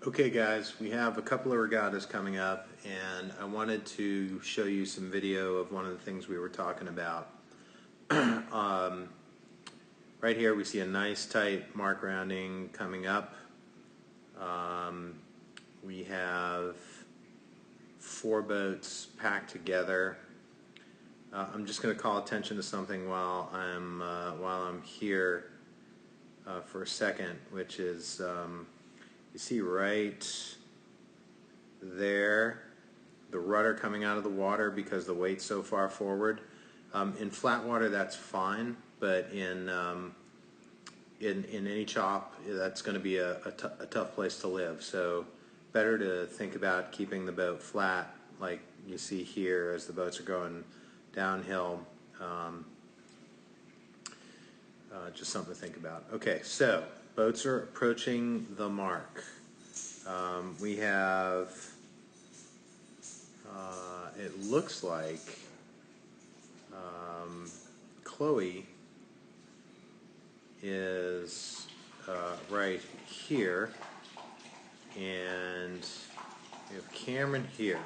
Okay guys, we have a couple of regattas coming up and I wanted to show you some video of one of the things we were talking about. Right here we see a nice tight mark rounding coming up. We have 4 boats packed together. I'm just going to call attention to something while I'm here for a second, which is you see right there the rudder coming out of the water because the weight's so far forward. In flat water that's fine, but in any chop that's going to be a tough place to live. So better to think about keeping the boat flat like you see here as the boats are going downhill. Just something to think about. Okay, so boats are approaching the mark. We have, it looks like Chloe is right here, and we have Cameron here.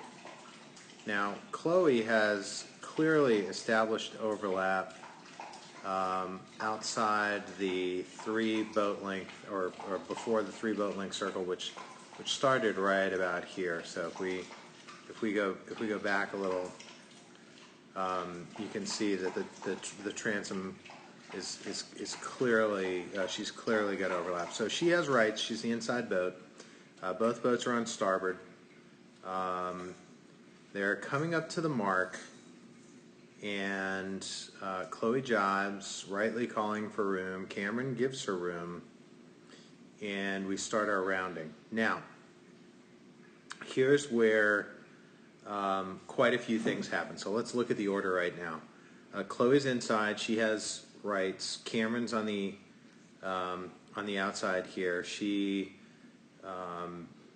Now, Chloe has clearly established overlap outside the 3 boat length, or before the 3 boat length circle, which started right about here. So if we go back a little, you can see that the transom is clearly she's clearly got overlap. So she has rights. She's the inside boat. Both boats are on starboard. They're coming up to the mark. And Chloe jibes, rightly calling for room. Cameron gives her room, and we start our rounding. Now, here's where quite a few things happen. So let's look at the order right now. Chloe's inside; she has rights. Cameron's on the outside here. She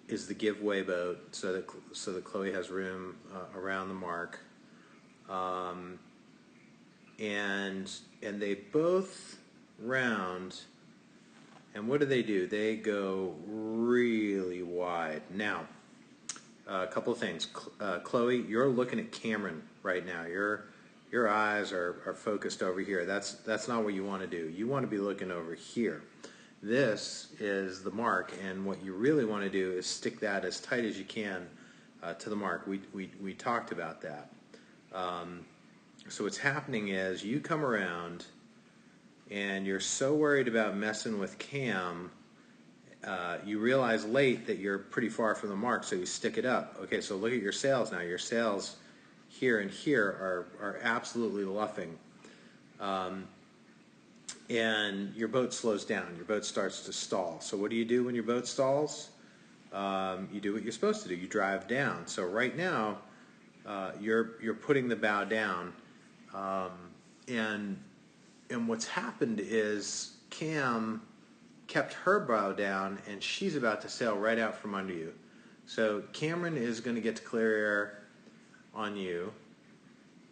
is the giveaway boat, so that Chloe has room around the mark. And they both round, and what do? They go really wide. Now, a couple of things. Chloe, you're looking at Cameron right now. Your eyes are focused over here. That's not what you want to do. You want to be looking over here. This is the mark, and what you really want to do is stick that as tight as you can to the mark. We talked about that. So what's happening is you come around and you're so worried about messing with Cam, you realize late that you're pretty far from the mark, so you stick it up. Okay, so look at your sails now. Your sails here and here are absolutely luffing. And your boat slows down. Your boat starts to stall. So what do you do when your boat stalls? You do what you're supposed to do. You drive down. So right now, you're putting the bow down. And what's happened is Cam kept her bow down, and she's about to sail right out from under you. So Cameron is going to get to clear air on you,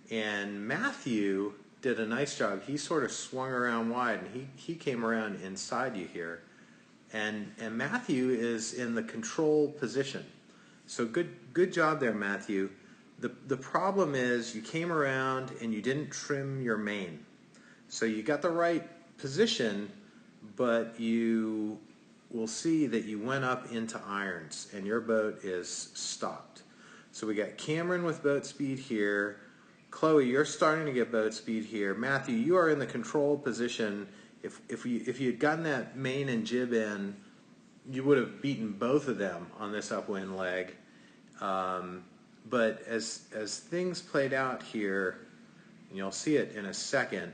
and Matthew did a nice job. He sort of swung around wide, and he came around inside you here, and Matthew is in the control position. So good job there, Matthew. The problem is you came around and you didn't trim your main. So you got the right position, but you will see that you went up into irons and your boat is stopped. So we got Cameron with boat speed here. Chloe, you're starting to get boat speed here. Matthew, you are in the control position. If you had gotten that main and jib in, you would have beaten both of them on this upwind leg. But as things played out here, and you'll see it in a second,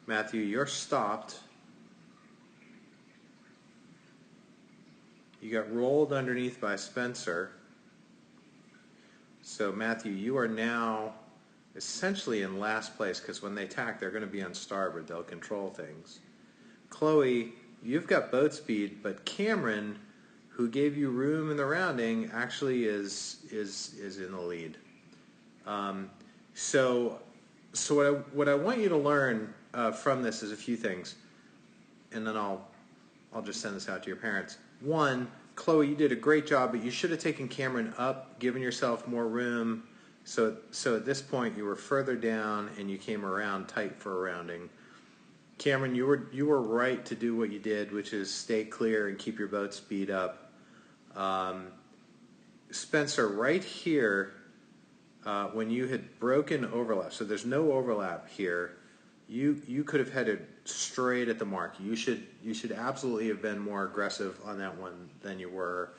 Matthew, you're stopped. You got rolled underneath by Spencer. So Matthew, you are now essentially in last place because when they tack, they're going to be on starboard. They'll control things. Chloe, you've got boat speed, but Cameron, who gave you room in the rounding, actually is in the lead. So what I want you to learn from this is a few things, and then I'll just send this out to your parents. One, Chloe, you did a great job, but you should have taken Cameron up, given yourself more room. So at this point, you were further down, and you came around tight for a rounding. Cameron, you were right to do what you did, which is stay clear and keep your boat speed up. Spencer, right here, when you had broken overlap, so there's no overlap here, you could have headed straight at the mark. You should absolutely have been more aggressive on that one than you were.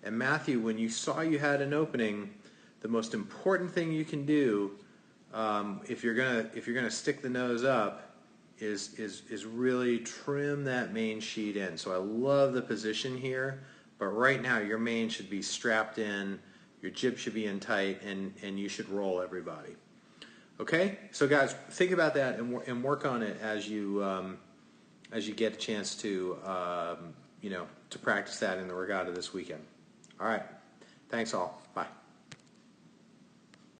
And Matthew, when you saw you had an opening, the most important thing you can do if you're gonna stick the nose up is really trim that main sheet in. So I love the position here, but right now your main should be strapped in, your jib should be in tight, and you should roll everybody. Okay, so guys, think about that and work on it as you get a chance to to practice that in the regatta this weekend. All right, thanks all. Bye.